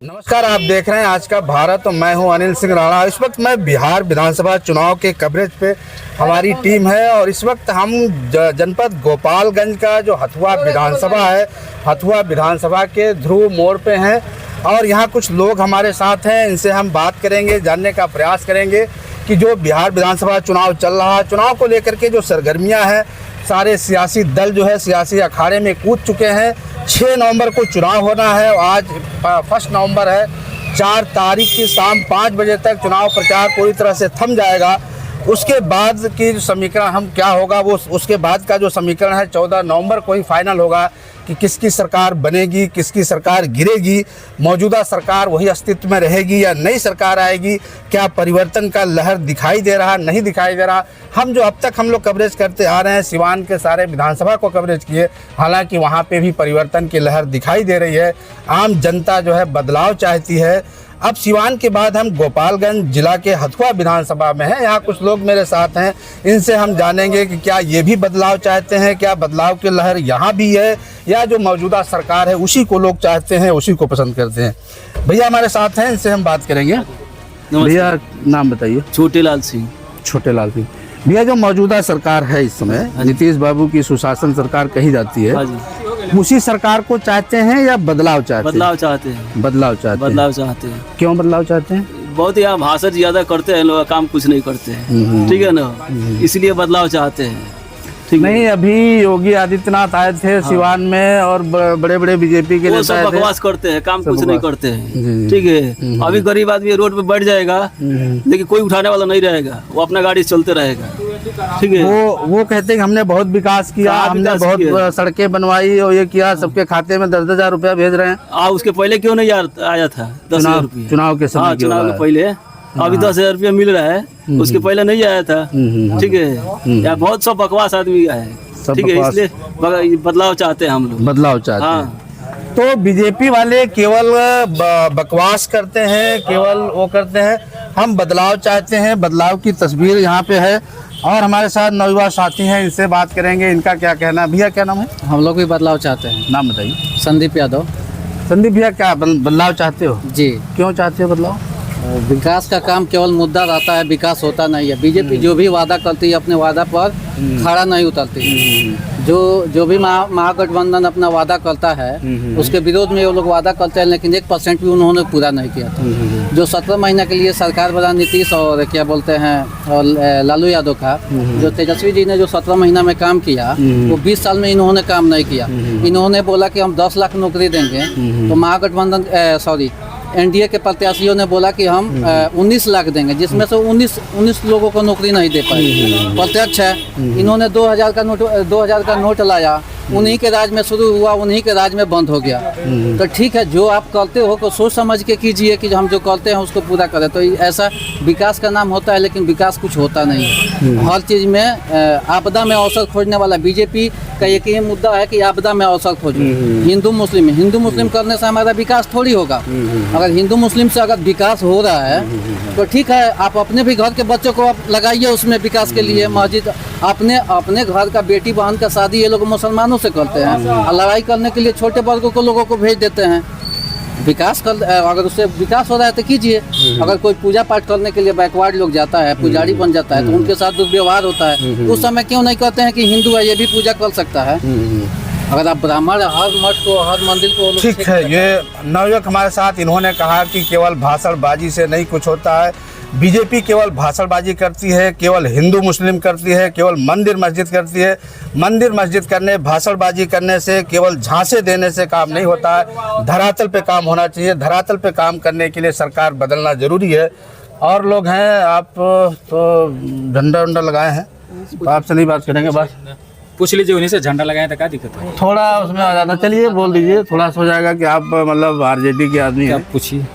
नमस्कार, आप देख रहे हैं आज का भारत और मैं हूं अनिल सिंह राणा। इस वक्त मैं बिहार विधानसभा चुनाव के कवरेज पे हमारी टीम है और इस वक्त हम जनपद गोपालगंज का जो हथुआ विधानसभा है, हथुआ विधानसभा के ध्रुव मोड़ पे हैं और यहाँ कुछ लोग हमारे साथ हैं। इनसे हम बात करेंगे, जानने का प्रयास करेंगे कि जो बिहार विधानसभा चुनाव चल रहा है, चुनाव को लेकर के जो सरगर्मियाँ हैं, सारे सियासी दल जो है सियासी अखाड़े में कूद चुके हैं। 6 नवंबर को चुनाव होना है। आज 1 नवंबर है। 4 तारीख की शाम 5 बजे तक चुनाव प्रचार पूरी तरह से थम जाएगा। उसके बाद की जो समीकरण हम क्या होगा, वो उसके बाद का जो समीकरण है 14 नवंबर को ही फाइनल होगा कि किसकी सरकार बनेगी, किसकी सरकार गिरेगी, मौजूदा सरकार वही अस्तित्व में रहेगी या नई सरकार आएगी, क्या परिवर्तन का लहर दिखाई दे रहा, नहीं दिखाई दे रहा। हम जो अब तक हम लोग कवरेज करते आ रहे हैं, सिवान के सारे विधानसभा को कवरेज किए, हालांकि वहाँ पे भी परिवर्तन की लहर दिखाई दे रही है। आम जनता जो है बदलाव चाहती है। अब सिवान के बाद हम गोपालगंज जिला के हथुआ विधानसभा में हैं। यहाँ कुछ लोग मेरे साथ हैं, इनसे हम जानेंगे कि क्या ये भी बदलाव चाहते हैं, क्या बदलाव की लहर यहाँ भी है या जो मौजूदा सरकार है उसी को लोग चाहते हैं, उसी को पसंद करते हैं। भैया हमारे साथ हैं, इनसे हम बात करेंगे। भैया नाम बताइए। छोटे लाल सिंह। छोटे लाल सिंह। भैया जो मौजूदा सरकार है इस समय, नीतीश बाबू की सुशासन सरकार कही जाती है, उसी सरकार को चाहते हैं या बदलाव चाहते हैं? बदलाव चाहते हैं। बदलाव चाहते हैं। क्यों बदलाव चाहते हैं? बहुत यहाँ भाषण ज्यादा करते हैं लोग, काम कुछ नहीं करते हैं, ठीक है ना, इसलिए बदलाव चाहते हैं। ठीक नहीं, अभी योगी आदित्यनाथ आए थे सिवान में और बड़े बड़े बीजेपी के वो सब बकवास करते हैं, काम कुछ नहीं करते हैं, ठीक है। अभी गरीब आदमी रोड पे बैठ जाएगा लेकिन कोई उठाने वाला नहीं रहेगा, वो अपना गाड़ी चलते रहेगा, ठीक है। वो कहते हैं कि हमने बहुत विकास किया, हमने बहुत सड़कें बनवाई और ये किया, सबके खाते में 10,000 रुपया भेज रहे हैं। उसके पहले क्यों नहीं आया था? 10,000 रुपया चुनाव के समय, चुनाव के पहले। अभी 10,000 रुपया मिल रहा है, उसके पहले नहीं आया था, ठीक है। या बहुत सब बकवास आदमी है, ठीक है, इसलिए बदलाव चाहते हैं हम लोग। बदलाव चाहते हैं। तो बीजेपी वाले केवल बकवास करते हैं, केवल वो करते हैं। हम बदलाव चाहते हैं, बदलाव की तस्वीर यहाँ पे है और हमारे साथ नौयुवा साथी हैं, इनसे बात करेंगे, इनका क्या कहना है। भैया क्या नाम है? हम लोग भी बदलाव चाहते हैं। नाम बताइए। संदीप यादव। संदीप भैया, क्या बदलाव चाहते हो? जी। क्यों चाहते हो बदलाव? विकास का काम केवल मुद्दा रहता है, विकास होता नहीं है। बीजेपी जो भी वादा करती है अपने वादा पर खड़ा नहीं उतरती। जो भी महागठबंधन अपना वादा करता है उसके विरोध में वो लोग वादा करते हैं, लेकिन 1% भी उन्होंने पूरा नहीं किया था। जो 17 महीना के लिए सरकार बना नीतीश और क्या बोलते हैं और लालू यादव का, जो तेजस्वी जी ने जो 17 महीना में काम किया वो 20 साल में इन्होंने काम नहीं किया। इन्होंने बोला कि हम 10 लाख नौकरी देंगे, तो महागठबंधन एनडीए के प्रत्याशियों ने बोला कि हम 19 लाख देंगे, जिसमें से 19 लोगों को नौकरी नहीं दे पाए। प्रत्यक्ष है, इन्होंने 2000 का नोट लाया, उन्हीं के राज में शुरू हुआ, उन्हीं के राज में बंद हो गया। तो ठीक है, जो आप करते हो को सोच समझ के कीजिए कि हम जो करते हैं उसको पूरा करें। तो ऐसा विकास का नाम होता है, लेकिन विकास कुछ होता नहीं है। हर चीज़ में आपदा में अवसर खोजने वाला बीजेपी का एक ही मुद्दा है कि आपदा में अवसर खोजो। हिंदू मुस्लिम करने से हमारा विकास थोड़ी होगा। अगर हिंदू मुस्लिम से अगर विकास हो रहा है तो ठीक है, आप अपने भी घर के बच्चों को आप लगाइए उसमें विकास के लिए। मस्जिद अपने घर का बेटी बहन का शादी ये लोग मुसलमानों से करते हैं और लड़ाई करने के लिए छोटे वर्गों को लोगों को भेज देते हैं। विकास कर, अगर उससे विकास हो रहा है तो कीजिए। अगर कोई पूजा पाठ करने के लिए बैकवर्ड लोग जाता है, पुजारी बन जाता है, तो उनके साथ दुर्व्यवहार होता है, उस समय क्यों नहीं कहते हैं कि हिंदू है ये भी पूजा कर सकता है? अगर आप ब्राह्मण हर मठ को, हर मंदिर को, ठीक है। ये नवयुवक हमारे साथ, इन्होंने कहा कि केवल भाषणबाजी से नहीं कुछ होता है। बीजेपी केवल भाषणबाजी करती है, केवल हिंदू मुस्लिम करती है, केवल मंदिर मस्जिद करती है। मंदिर मस्जिद करने, भाषणबाजी करने से, केवल झांसे देने से काम नहीं होता है। धरातल पे काम होना चाहिए। धरातल पे काम करने के लिए सरकार बदलना जरूरी है। और लोग हैं, आप तो झंडा वंडा लगाए हैं, तो आपसे नहीं बात करेंगे, बस पूछ लीजिए उन्हीं से। झंडा लगाए तो क्या दिक्कत है? थोड़ा उसमें आ जाना, चलिए बोल दीजिए, थोड़ा सा हो जाएगा कि आप मतलब आरजेडी के आदमी हैं। पूछिए।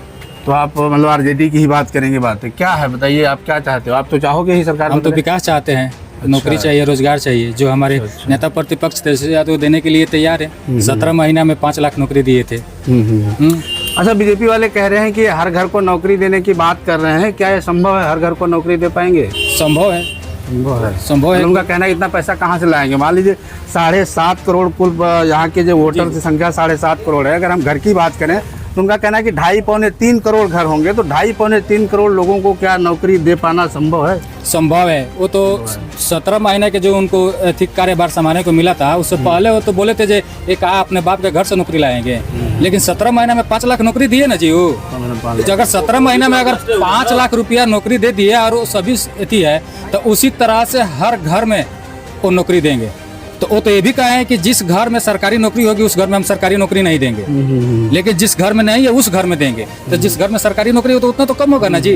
तो आप मतलब आरजेडी की ही बात करेंगे। बात है क्या है, बताइए आप क्या चाहते हो? आप तो चाहोगे ही सरकार? हम तो विकास चाहते हैं, नौकरी चाहिए, रोजगार चाहिए। जो हमारे नेता प्रतिपक्ष तेजस्वी यादव देने के लिए तैयार है। 17 महीना में 5 लाख नौकरी दिए थे। अच्छा, बीजेपी वाले कह रहे हैं कि हर घर को नौकरी देने की बात कर रहे हैं, क्या ये संभव है? हर घर को नौकरी दे पाएंगे? संभव है। संभव है। उनका कहना है इतना पैसा कहाँ से लाएंगे? मान लीजिए 7.5 करोड़ कुल यहाँ के जो वोटर की संख्या 7.5 करोड़ है। अगर हम घर की बात करें तो उनका कहना है कि 2.5-3 करोड़ घर होंगे, तो 2.5-3 करोड़ लोगों को क्या नौकरी दे पाना संभव है? संभव है। वो तो 17 महीने के जो उनको अधिक कार्यभार संभालने को मिला था, उससे पहले वो तो बोले थे जे एक अपने बाप के घर से नौकरी लाएंगे, लेकिन 17 महीने में 5 लाख नौकरी दिए ना जी वो। तो अगर 17 महीने में अगर 5 लाख रुपया नौकरी दे दिए और वो सभी अथी है, तो उसी तरह से हर घर में वो नौकरी देंगे। तो वो तो ये भी कहे हैं कि जिस घर में सरकारी नौकरी होगी उस घर में हम सरकारी नौकरी नहीं देंगे, लेकिन जिस घर में नहीं है उस घर में देंगे। तो जिस घर में सरकारी नौकरी हो तो उतना तो कम होगा ना जी,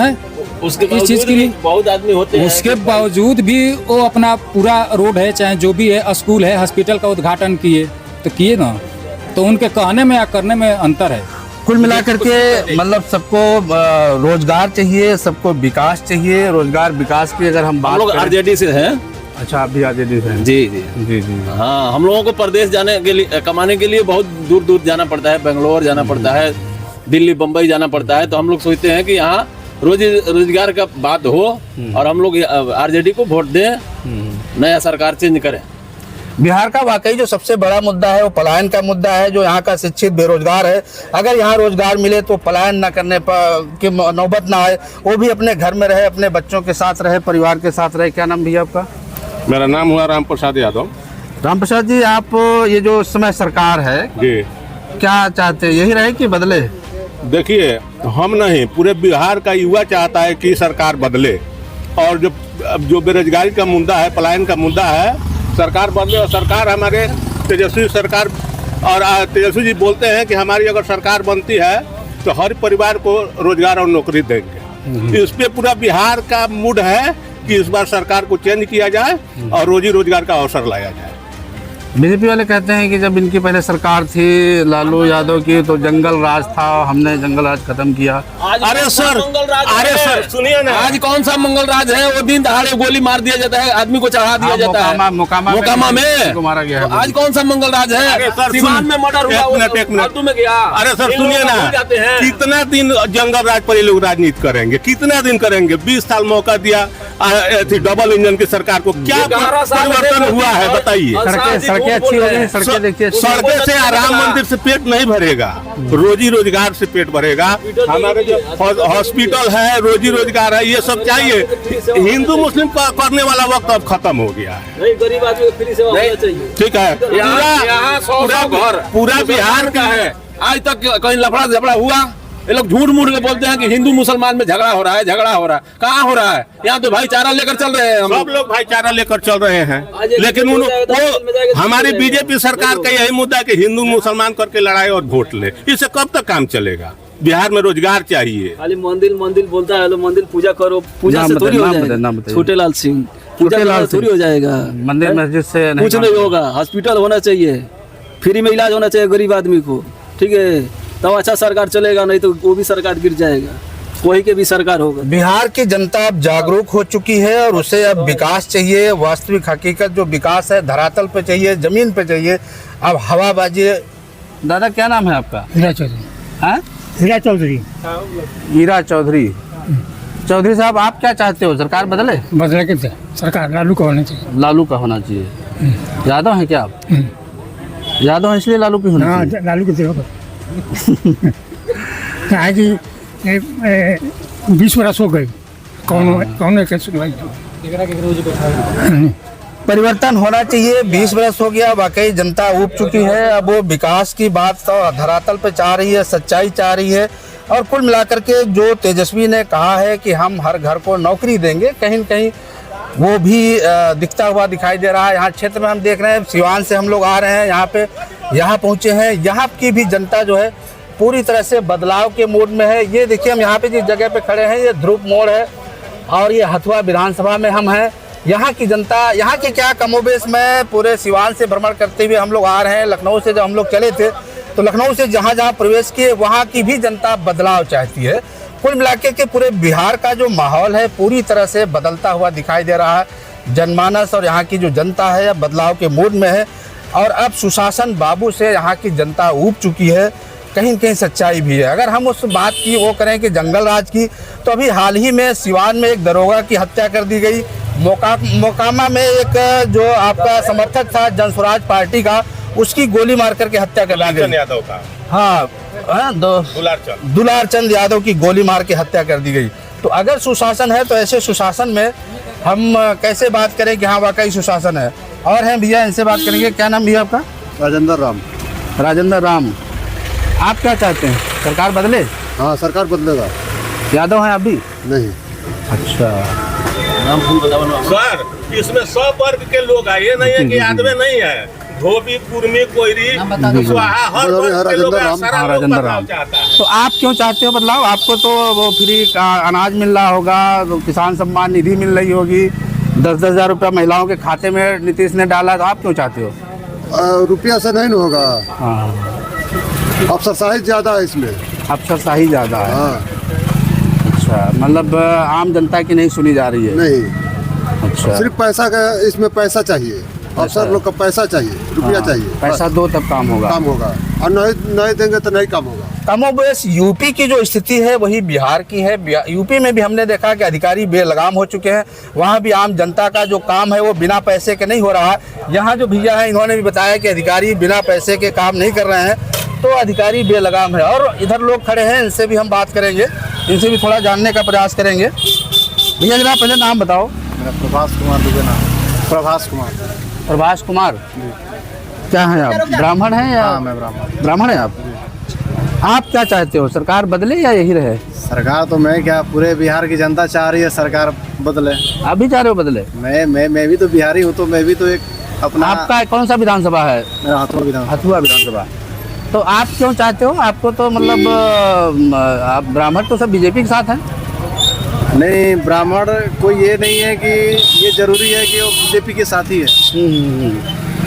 है उसके इस चीज के लिए बहुत आदमी होते हैं, उसके बावजूद भी वो अपना पूरा रोड है चाहे जो भी है, स्कूल है, हॉस्पिटल का उद्घाटन किए तो किए ना। तो उनके कहने में या करने में अंतर है। कुल मिलाकर के मतलब सबको रोजगार चाहिए, सबको विकास चाहिए। रोजगार विकास की अगर हम बात लोग करें, आरजेडी से हैं। अच्छा आप भी आरजेडी से हैं? जी जी जी जी। हाँ, हम लोगों को प्रदेश जाने के लिए, कमाने के लिए बहुत दूर दूर जाना पड़ता है, बेंगलोर जाना पड़ता है, दिल्ली बम्बई जाना पड़ता है। तो हम लोग सोचते हैं कि यहाँ रोजगार का बात हो और हम लोग आरजेडी को वोट दें, नया सरकार चेंज करें। बिहार का वाकई जो सबसे बड़ा मुद्दा है वो पलायन का मुद्दा है। जो यहाँ का शिक्षित बेरोजगार है, अगर यहाँ रोजगार मिले तो पलायन न करने पर कि नौबत ना आए, वो भी अपने घर में रहे, अपने बच्चों के साथ रहे, परिवार के साथ रहे। क्या नाम भैया आपका? मेरा नाम हुआ राम प्रसाद यादव। राम प्रसाद जी, आप ये जो इस समय सरकार है, जी क्या चाहते हैं, यही रहे कि बदले? देखिए, हम नहीं, पूरे बिहार का युवा चाहता है कि सरकार बदले, और जो बेरोजगारी का मुद्दा है, पलायन का मुद्दा है, सरकार बदले। और सरकार हमारे तेजस्वी सरकार, और तेजस्वी जी बोलते हैं कि हमारी अगर सरकार बनती है तो हर परिवार को रोजगार और नौकरी देंगे। इस पे पूरा बिहार का मूड है कि इस बार सरकार को चेंज किया जाए और रोजी रोजगार का अवसर लाया जाए। बीजेपी वाले कहते हैं कि जब इनकी पहले सरकार थी लालू यादव की, तो जंगल राज था, हमने जंगल राज खत्म किया। अरे सर सुनिए ना, आज कौन सा मंगल राज है? वो दिन दहाड़े गोली मार दिया जाता है, आदमी को चढ़ा दिया जाता है मोकामा में मारा गया है। आज कौन सा मंगल राज है? अरे सर, सीवान में मर्डर हुआ, एक मिनट। फालतू में गया। अरे सर सुनिए ना, कितना दिन जंगल राज पर ये लोग राजनीति करेंगे? कितना दिन करेंगे? 20 साल मौका दिया डबल इंजन की सरकार को, क्या परिवर्तन हुआ है बताइए? सड़कें अच्छी हो गई, सड़कें देखिए। सड़कें से राम मंदिर से पेट नहीं भरेगा, रोजी रोजगार से पेट भरेगा। हमारे जो हॉस्पिटल है, रोजी रोजगार है, ये सब चाहिए। हिंदू मुस्लिम करने वाला वक्त अब खत्म हो गया है। नहीं, गरीब आदमी को फ्री सेवा होना चाहिए। ठीक है, पूरा बिहार का है। आज तक कहीं लफड़ा झगड़ा हुआ? ये लोग झूठ मूठ के बोलते हैं कि हिंदू मुसलमान में झगड़ा हो रहा है, झगड़ा हो रहा है। कहाँ हो रहा है? यहाँ तो भाईचारा लेकर चल रहे हैं, सब लोग भाईचारा लेकर चल रहे हैं। लेकिन वो हमारी बीजेपी सरकार का यही मुद्दा है कि हिंदू मुसलमान करके लड़ाई और वोट ले। इससे कब तक काम चलेगा? बिहार में रोजगार चाहिए। खाली मंदिर बोलता है, मंदिर पूजा करो, पूजा से थोड़ी हो जाएगा। छोटेलाल सिंह, पूजा थोड़ी हो जाएगा। मंदिर मस्जिद से कुछ नहीं होगा। हॉस्पिटल होना चाहिए, फ्री में इलाज होना चाहिए गरीब आदमी को, ठीक है, तब अच्छा सरकार चलेगा। नहीं तो वो भी सरकार गिर जाएगा, कोई के भी सरकार होगा। बिहार की जनता अब जागरूक हो चुकी है और उसे अब विकास चाहिए। वास्तविक हकीकत जो विकास है धरातल पे चाहिए, जमीन पे चाहिए। अब हवाबाजी। दादा क्या नाम है आपका? हीरा चौधरी। हाँ, हीरा चौधरी। हीरा चौधरी। चौधरी साहब, आप क्या चाहते हो, सरकार बदले? बदले के सरकार लालू का होना चाहिए। लालू का होना चाहिए। यादव है क्या आप? यादव है इसलिए लालू की होना हाँ, चाहिए। लालू के देवा कहा कि 20 बरस हो गए, कौन एक सुनवाई। परिवर्तन होना चाहिए। 20 बरस हो गया, वाकई जनता ऊब चुकी है। अब वो विकास की बात तो धरातल पे चाह रही है, सच्चाई चाह रही है। और कुल मिलाकर के जो तेजस्वी ने कहा है कि हम हर घर को नौकरी देंगे, कहीं न कहीं वो भी दिखता हुआ दिखाई दे रहा है। यहाँ क्षेत्र में हम देख रहे हैं, सिवान से हम लोग आ रहे हैं, यहाँ पहुँचे हैं। यहाँ की भी जनता जो है पूरी तरह से बदलाव के मूड में है। ये देखिए, हम यहाँ पे जिस जगह पे खड़े हैं, ये ध्रुव मोड़ है और ये हथुआ विधानसभा में हम हैं। यहाँ की जनता, यहाँ की क्या कमोबेश में पूरे सिवान से भ्रमण करते हुए हम लोग आ रहे हैं। लखनऊ से जब हम लोग चले थे तो लखनऊ से जहाँ जहाँ प्रवेश किए वहाँ की भी जनता बदलाव चाहती है। कुल मिलाकर के पूरे बिहार का जो माहौल है पूरी तरह से बदलता हुआ दिखाई दे रहा है। जनमानस और यहाँ की जो जनता है अब बदलाव के मूड में है और अब सुशासन बाबू से यहाँ की जनता ऊब चुकी है। कहीं न कहीं सच्चाई भी है। अगर हम उस बात की वो करें कि जंगल राज की, तो अभी हाल ही में सिवान में एक दरोगा की हत्या कर दी गई। मोकामा में एक जो आपका समर्थक था जनस्वराज पार्टी का, उसकी गोली मार करके हत्या कर दी गई। यादव का। हाँ, दुलार चंद यादव की गोली मार के हत्या कर दी गई। तो अगर सुशासन है तो ऐसे सुशासन में हम कैसे बात करें कि हाँ वाकई सुशासन है। और हैं भैया, इनसे बात करेंगे। क्या नाम भैया आपका? राजेंद्र राम। राजेंद्र राम, आप क्या चाहते हैं, सरकार बदले? हाँ, सरकार बदलेगा। यादव हैं आप भी? नहीं। अच्छा, सर इसमें 100 वर्ग के लोग हैं, ये नहीं है कि आदमी नहीं है। धोबी, कुर्मी, कोयरी, कुशवाहा, हर वर्ग के लोग हैं, सारा लोग राजेंद्र बदलाव राम। चाहता है। तो आप क्यों चाहते हो बदलाव? आपको तो वो फ्री का अनाज मिल रहा होगा, तो किसान सम्मान निधि मिल रही होगी, 10-10 हज़ार रुपया महिलाओं के खाते में नीतीश ने डाला, तो आप क्यों चाहते हो? रुपया से नहीं न होगा, हाँ, अफसरशाही ज़्यादा है इसमें। अफसरशाही ज़्यादा है। हाँ। अच्छा, मतलब आम जनता की नहीं सुनी जा रही है। नहीं, अच्छा, सिर्फ पैसा का, इसमें पैसा चाहिए। अफसर लोग का पैसा चाहिए, रुपया हाँ, चाहिए, पैसा दो तब काम होगा। काम होगा, और नहीं देंगे तो नहीं काम होगा। कमोबेश यूपी की जो स्थिति है वही बिहार की है। यूपी में भी हमने देखा कि अधिकारी बेलगाम हो चुके हैं, वहाँ भी आम जनता का जो काम है वो बिना पैसे के नहीं हो रहा है। यहाँ जो भैया हैं इन्होंने भी बताया कि अधिकारी बिना पैसे के काम नहीं कर रहे हैं, तो अधिकारी बेलगाम है। और इधर लोग खड़े हैं, इनसे भी हम बात करेंगे, इनसे भी थोड़ा जानने का प्रयास करेंगे। भैया जरा पहले नाम बताओ। मेरा प्रभास कुमार दुबे नाम। प्रभास कुमार। प्रभास कुमार, क्या हैं आप, ब्राह्मण हैं या? हाँ, मैं ब्राह्मण हैं आप क्या चाहते हो, सरकार बदले या यही रहे? सरकार तो मैं क्या, पूरे बिहार की जनता चाह रही है सरकार बदले। आप भी चाह रहे हो बदले? मैं भी तो बिहारी हूँ, तो मैं भी तो एक अपना। आपका कौन सा विधानसभा है? मेरा हथुआ विधानसभा। तो आप क्यों चाहते हो? आपको तो मतलब आप ब्राह्मण तो सब बीजेपी के साथ हैं। नहीं, ब्राह्मण कोई ये नहीं है कि ये जरूरी है कि वो बीजेपी के साथ ही है।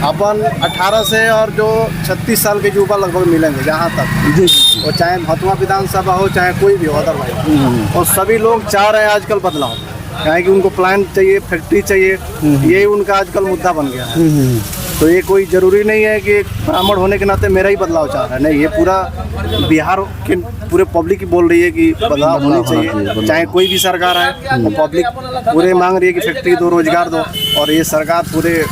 अपन 18 से और जो 36 साल के युवा लगभग मिलेंगे जहाँ तक, जी, वो चाहे हथुआ विधानसभा हो चाहे कोई भी हो अदरवाइज, और सभी लोग चाह रहे हैं आजकल बदलाव, क्या कि उनको प्लांट चाहिए, फैक्ट्री चाहिए, यही उनका आजकल मुद्दा बन गया है। तो ये कोई ज़रूरी नहीं है कि ब्राह्मण होने के नाते मेरा ही बदलाव चाह रहा है, नहीं, ये पूरा बिहार के पूरे पब्लिक ही बोल रही है कि बदलाव होना चाहिए, चाहे कोई भी सरकार है। और पब्लिक पूरे मांग रही है कि फैक्ट्री दो, रोजगार दो, और ये सरकार पूरे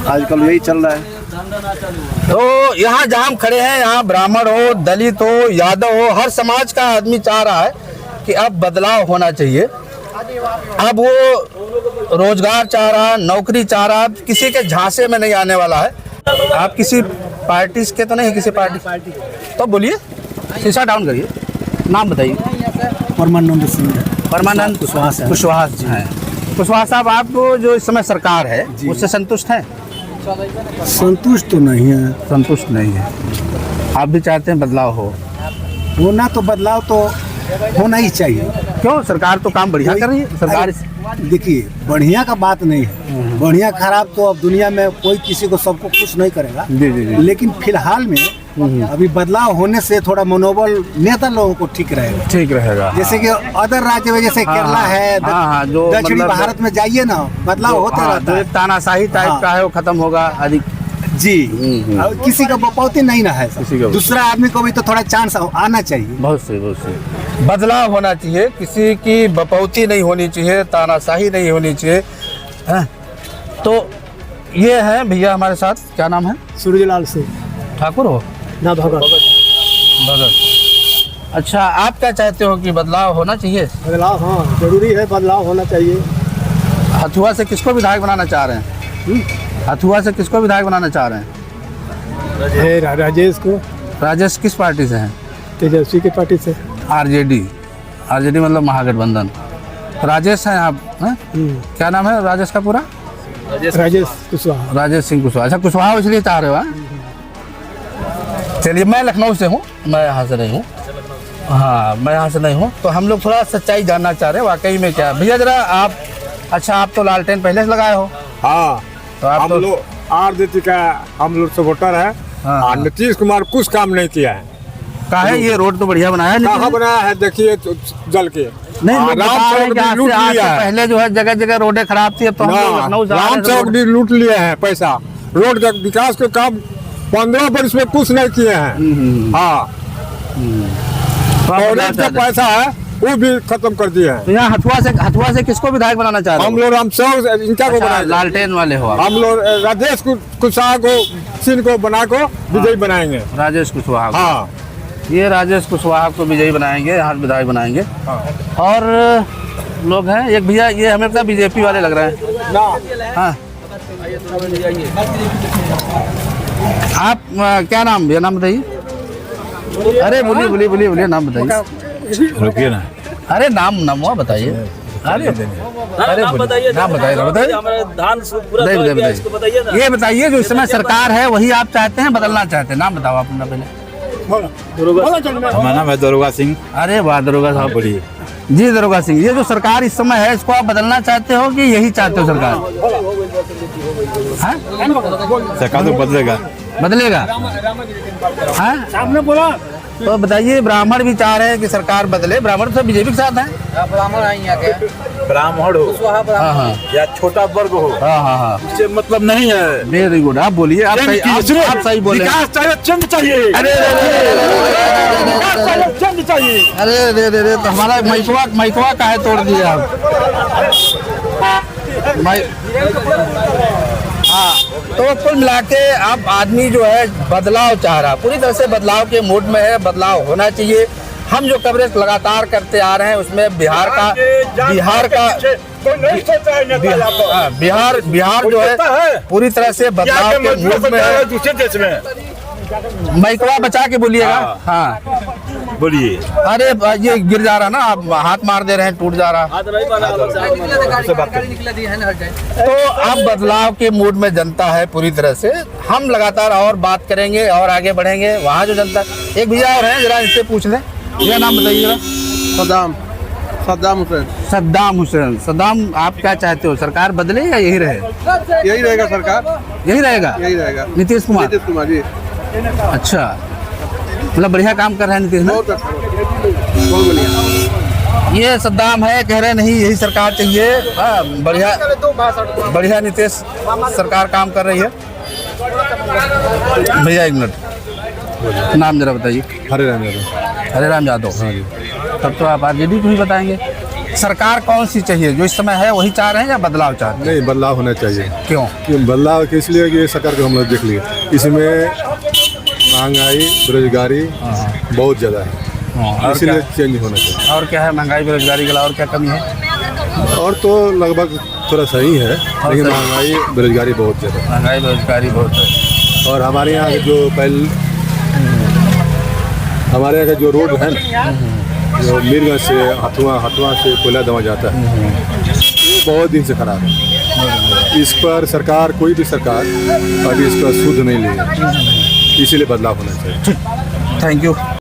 आजकल यही चल रहा है। तो यहाँ जहाँ हम खड़े हैं, यहाँ ब्राह्मण हो, दलित हो, यादव हो, हर समाज का आदमी चाह रहा है कि अब बदलाव होना चाहिए। अब वो रोजगार चाह रहा, नौकरी चाह रहा, किसी के झांसे में नहीं आने वाला है। आप किसी पार्टी के तो नहीं, किसी पार्टी तो बोलिए, शीशा डाउन करिए, नाम बताइए। परमानंद सिंह। परमानंद कुशवाहा जी हैं। कुशवाहा साहब, आपको जो इस समय सरकार है उससे संतुष्ट हैं? संतुष्ट तो नहीं है। संतुष्ट नहीं है, आप भी चाहते हैं बदलाव हो? होना तो बदलाव तो होना ही चाहिए। क्यों, सरकार तो काम बढ़िया कर रही है। सरकार देखिए, बढ़िया का बात नहीं है, बढ़िया खराब तो अब दुनिया में कोई किसी को सबको खुश नहीं करेगा। जी जी जी। लेकिन फिलहाल में अभी बदलाव होने से थोड़ा मनोबल नेता लोगों को ठीक रहेगा। ठीक रहेगा। जैसे कि अदर राज्य में जैसे केरला है, जो दक्षिणी मतलब भारत में जाइए ना, बदलाव होता रहता है। तानाशाही टाइप का है वो खत्म होगा अधिक। जी, और किसी का बपौती नहीं ना है, किसी का दूसरा आदमी को भी तो थोड़ा चांस आना चाहिए। बहुत सही, बहुत सही। बदलाव होना चाहिए, किसी की बपौती नहीं होनी चाहिए, तानाशाही नहीं होनी चाहिए। तो ये है भैया हमारे साथ, क्या नाम है? सूरजलाल सिंह। ठाकुर हो ना भगत। भगत। अच्छा, आप क्या चाहते हो कि बदलाव होना चाहिए? बदलाव, हाँ जरूरी है, बदलाव होना चाहिए। हथुआ से किसको विधायक बनाना चाह रहे हैं? हथुआ से किसको विधायक बनाना चाह रहे हैं? राजेश को। राजेश किस पार्टी से हैं? तेजस्वी की पार्टी से। आरजेडी मतलब महागठबंधन। राजेश हैं आप हैं? क्या नाम है राजेश का पूरा? राजेश कुशवाहा। राजेश सिंह कुशवाहा। अच्छा, कुशवाहा इसलिए चाह रहे हो? चलिए, मैं लखनऊ से हूँ, मैं यहाँ से नहीं हूँ। हाँ, मैं यहाँ से नहीं हूँ। तो हम लोग थोड़ा सच्चाई जानना चाह रहे हैं वाकई में क्या। भैया जरा आप, अच्छा आप तो लालटेन पहले से लगाए हो? हाँ, तो आप हम लोग आरजेडी का हम लोग सपोर्टर है। हाँ। नीतीश कुमार कुछ काम नहीं किया है। कहा है ये रोड तो बढ़िया बनाया है, कहाँ बनाया है देखिए तो जल के। नहीं, राम चौक भी लूट लिया है। पहले जो है जगह जगह रोडें खराब थी, अब तो हम लोग लखनऊ जा रहे हैं, राम चौक भी लूट लिए हैं पैसा। रोड का विकास के काम 15 वर्ष में कुछ नहीं किए हैं। हाँ, कांग्रेस का पैसा है वो भी खत्म कर दिए हैं। तो यहाँ हथुआ से किसको विधायक बनाना चाह रहे हो? हम लोग राम चौक इनका को बनाए, लालटेन वाले हो आप? हम लोग राजेश कुशवाहा को सिंह को बना को विजयी बनाएंगे। राजेश कुशवाहा। हाँ, ये राजेश कुशवाहा को विजयी बनाएंगे, यहाँ विधायक बनाएंगे। और लोग हैं, एक भैया ये हमें लगता है बीजेपी वाले लग रहे हैं। हाँ, आप क्या नाम, भैया नाम बताइए। अरे बोलिए नाम बताइए। रुकिए ना, अरे नाम हुआ बताइए। अरे नाम बताइए। ये बताइए जो इस समय सरकार है वही आप चाहते हैं, बदलना चाहते हैं? नाम बताओ अपना पहले। हमारा नाम है दरोगा सिंह। अरे वाह, दरोगा साहब। बोलिए। जी दरोगा सिंह, ये जो सरकार इस समय है इसको आप बदलना चाहते हो कि यही चाहते हो सरकार? हाँ? सरकार तो बदलेगा। हाँ? सामने बोला। तो बताइए, ब्राह्मण भी चाह रहे हैं कि सरकार बदले। ब्राह्मण तो बीजेपी के साथ हैं। ब्राह्मण आएंगे क्या? ब्राह्मण हो हाँ या छोटा वर्ग हो, हाँ, इससे मतलब नहीं है। वेरी गुड, आप बोलिए। आप सही बोले। विकास चाहिए, चेंज चाहिए। चेंज चाहिए। अरे दे तो हमारा माइकवा काहे तोड़ दिया आप? हाँ, तो कुल मिला के अब आदमी जो है बदलाव चाह रहा, पूरी तरह से बदलाव के मूड में है। बदलाव होना चाहिए। हम जो कवरेज लगातार करते आ रहे हैं उसमें बिहार जो है पूरी तरह से बदलाव के मूड में है। दूसरे देश में माइकवा बचा के बोलिएगा। हाँ बोलिए। अरे ये गिर जा रहा ना, आप हाथ मार दे रहे हैं, टूट जा रहा। तो अब बदलाव के मूड में जनता है पूरी तरह से। हम लगातार और बात करेंगे और आगे बढ़ेंगे। वहाँ जो जनता, एक भैया और हैं, जरा इससे पूछ लें। क्या नाम बताइएगा? सद्दाम हुसैन। सद्दाम, आप क्या चाहते हो, सरकार बदले या यही रहे? यही रहेगा सरकार, यही रहेगा। नीतीश कुमार जी। अच्छा, मतलब बढ़िया काम कर रहे हैं नीतीश ना? बहुत बढ़िया। ये सद्दाम है, कह रहे नहीं यही सरकार चाहिए। हाँ, बढ़िया नीतीश सरकार काम कर रही है। भैया एक मिनट, नाम जरा बताइए। हरे राम यादव। हाँ जी। तब तो आप आरजेडी को ही बताएंगे। सरकार कौन सी चाहिए, जो इस समय है वही चाह रहे हैं या बदलाव चाह रहे हैं? नहीं, बदलाव होना चाहिए। क्यों? बदलाव इसलिए कि सरकार को हम लोग देख लिए, इसमें महंगाई बेरोजगारी बहुत ज़्यादा है, इसलिए चेंज होना चाहिए। और क्या है महंगाई बेरोजगारी के अलावा और क्या कमी है? और तो लगभग थोड़ा सही है, लेकिन महंगाई बेरोजगारी बहुत ज़्यादा है। महंगाई बेरोजगारी बहुत है। और हमारे यहाँ हमारे यहाँ का जो रोड है ना, जो मीरगंज से हथुआ से कोयला दवा जाता है, ये बहुत दिन से खराब है। इस पर सरकार, कोई भी सरकार अभी इसका सुध नहीं ली है, इसीलिए बदलाव होना चाहिए। Thank you.